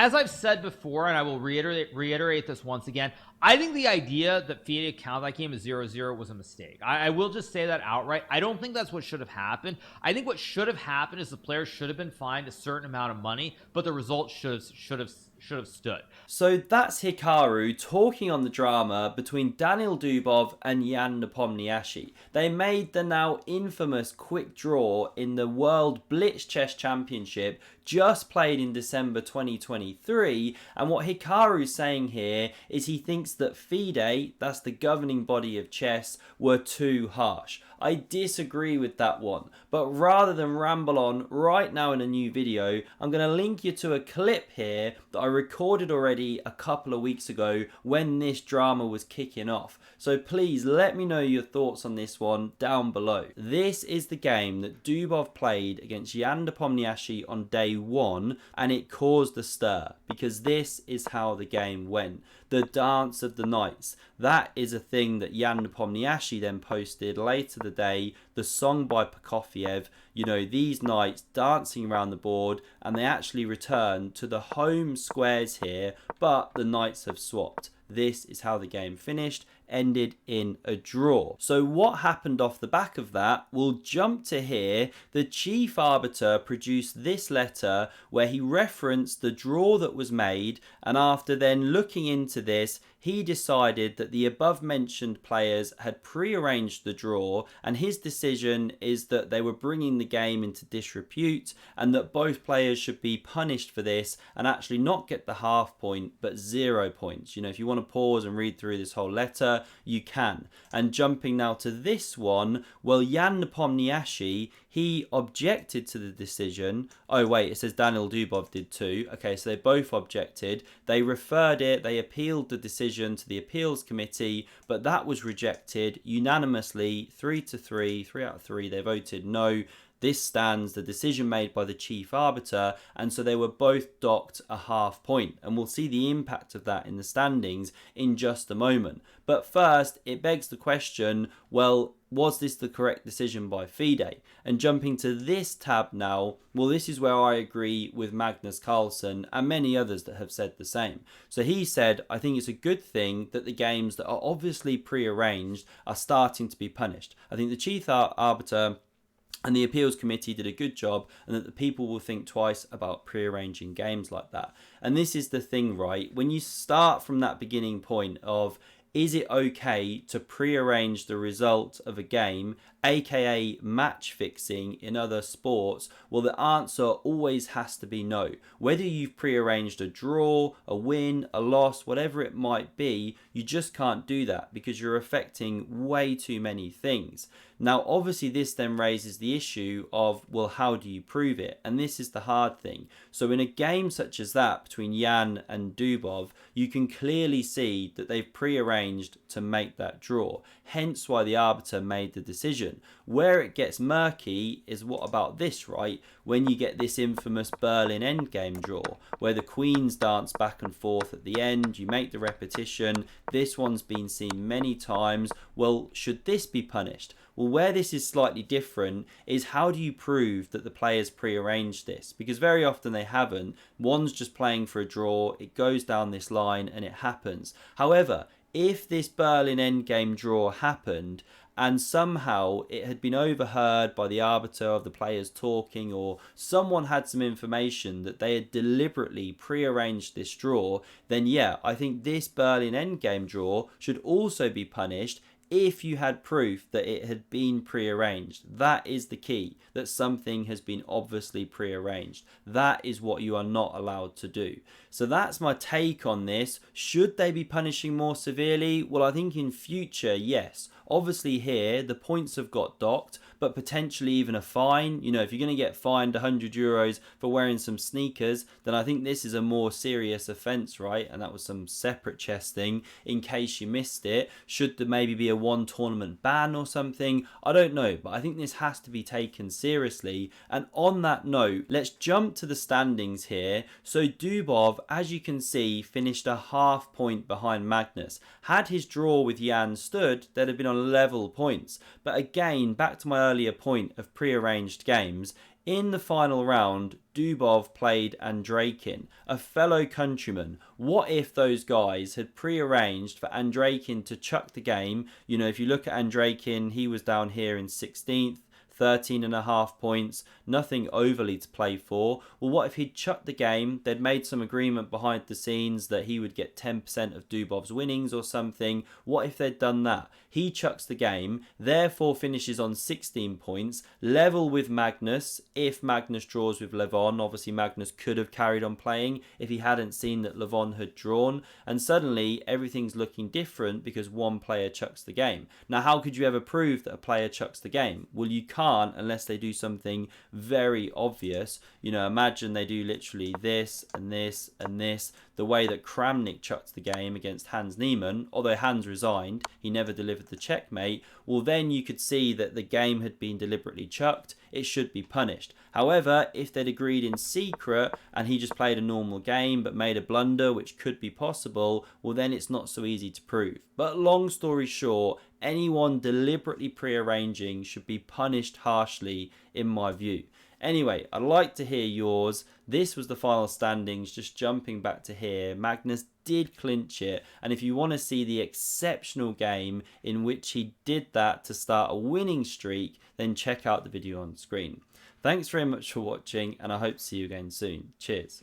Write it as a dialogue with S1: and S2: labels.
S1: as I've said before, and I will reiterate this once again, I think the idea that FIDE counted that game as 0-0 was a mistake. I will just say that outright. I don't think that's what should have happened. I think what should have happened is the players should have been fined a certain amount of money, but the result should have stood.
S2: So that's Hikaru talking on the drama between Daniil Dubov and Jan Nepomniatchtchi. They made the now infamous quick draw in the World Blitz Chess Championship just played in December 2023, and what Hikaru's saying here is he thinks that FIDE, that's the governing body of chess, were too harsh. I disagree with that one, but rather than ramble on right now in a new video, I'm going to link you to a clip here that I recorded already a couple of weeks ago when this drama was kicking off. So please let me know your thoughts on this one down below. This is the game that Dubov played against Jan Nepomniatchtchi on day 1, and it caused a stir because this is how the game went. The dance of the knights. That is a thing that Jan Nepomniatchtchi then posted later the day. The song by Prokofiev, you know, these knights dancing around the board, and they actually return to the home squares here, but the knights have swapped. This is how the game finished, ended in a draw. So what happened off the back of that? We'll jump to here. The chief arbiter produced this letter where he referenced the draw that was made, and after then looking into this, he decided that the above mentioned players had pre-arranged the draw, and his decision is that they were bringing the game into disrepute and that both players should be punished for this and actually not get the half point but 0 points. You know, if you want to pause and read through this whole letter, you can. And jumping now to this one, well, Jan Nepomniatchtchi, he objected to the decision. Oh wait, it says Daniil Dubov did too. Okay, so they both objected. They referred it, they appealed the decision to the appeals committee, but that was rejected unanimously, 3-3, 3 out of 3. They voted no. This stands, the decision made by the chief arbiter, and so they were both docked a half point, and we'll see the impact of that in the standings in just a moment. But first, it begs the question, well, was this the correct decision by FIDE? And jumping to this tab now, well, this is where I agree with Magnus Carlsen and many others that have said the same. So he said, I think it's a good thing that the games that are obviously pre-arranged are starting to be punished. I think the chief arbiter and the appeals committee did a good job, and that the people will think twice about pre-arranging games like that. And this is the thing, right? When you start from that beginning point of, is it okay to pre-arrange the result of a game, aka match fixing in other sports? Well, the answer always has to be no. Whether you've pre-arranged a draw, a win, a loss, whatever it might be, you just can't do that because you're affecting way too many things. Now, obviously, this then raises the issue of, well, how do you prove it? And this is the hard thing. So in a game such as that between Jan and Dubov, you can clearly see that they've pre-arranged to make that draw. Hence why the arbiter made the decision. Where it gets murky is what about this, right? When you get this infamous Berlin endgame draw, where the queens dance back and forth at the end, you make the repetition. This one's been seen many times. Well, should this be punished? Well, where this is slightly different is how do you prove that the players pre-arranged this? Because very often they haven't. One's just playing for a draw, it goes down this line and it happens. However, if this Berlin endgame draw happened and somehow it had been overheard by the arbiter of the players talking, or someone had some information that they had deliberately pre-arranged this draw, then yeah, I think this Berlin endgame draw should also be punished if you had proof that it had been pre-arranged. That is the key, that something has been obviously pre-arranged. That is what you are not allowed to do. So that's my take on this. Should they be punishing more severely? Well, I think in future, yes. Obviously here, the points have got docked, but potentially even a fine. You know, if you're going to get fined €100 for wearing some sneakers, then I think this is a more serious offence, right? And that was some separate chess thing, in case you missed it. Should there maybe be a one tournament ban or something? I don't know, but I think this has to be taken seriously. And on that note, let's jump to the standings here. So Dubov, as you can see, finished a half point behind Magnus. Had his draw with Jan stood, they'd have been on level points. But again, back to my earlier point of pre-arranged games, In the final round, Dubov played Andreikin, a fellow countryman. What if those guys had pre-arranged for Andreikin to chuck the game? You know, if you look at Andreikin, he was down here in 16th. 13.5 points, nothing overly to play for. Well, what if he'd chucked the game? They'd made some agreement behind the scenes that he would get 10% of Dubov's winnings or something. What if they'd done that? He chucks the game, therefore finishes on 16 points, level with Magnus. If Magnus draws with Levon, obviously Magnus could have carried on playing if he hadn't seen that Levon had drawn, and suddenly everything's looking different because one player chucks the game. Now, how could you ever prove that a player chucks the game? Well, you can't unless they do something very obvious. You know, imagine they do literally this and this and this, the way that Kramnik chucked the game against Hans Niemann, although Hans resigned, he never delivered the checkmate. Well, then you could see that the game had been deliberately chucked. It should be punished. However, if they'd agreed in secret and he just played a normal game but made a blunder, which could be possible, well, then it's not so easy to prove. But long story short, anyone deliberately pre-arranging should be punished harshly, in my view. Anyway, I'd like to hear yours. This was the final standings. Just jumping back to here, Magnus did clinch it, and if you want to see the exceptional game in which he did that to start a winning streak, then check out the video on screen. Thanks very much for watching, and I hope to see you again soon. Cheers.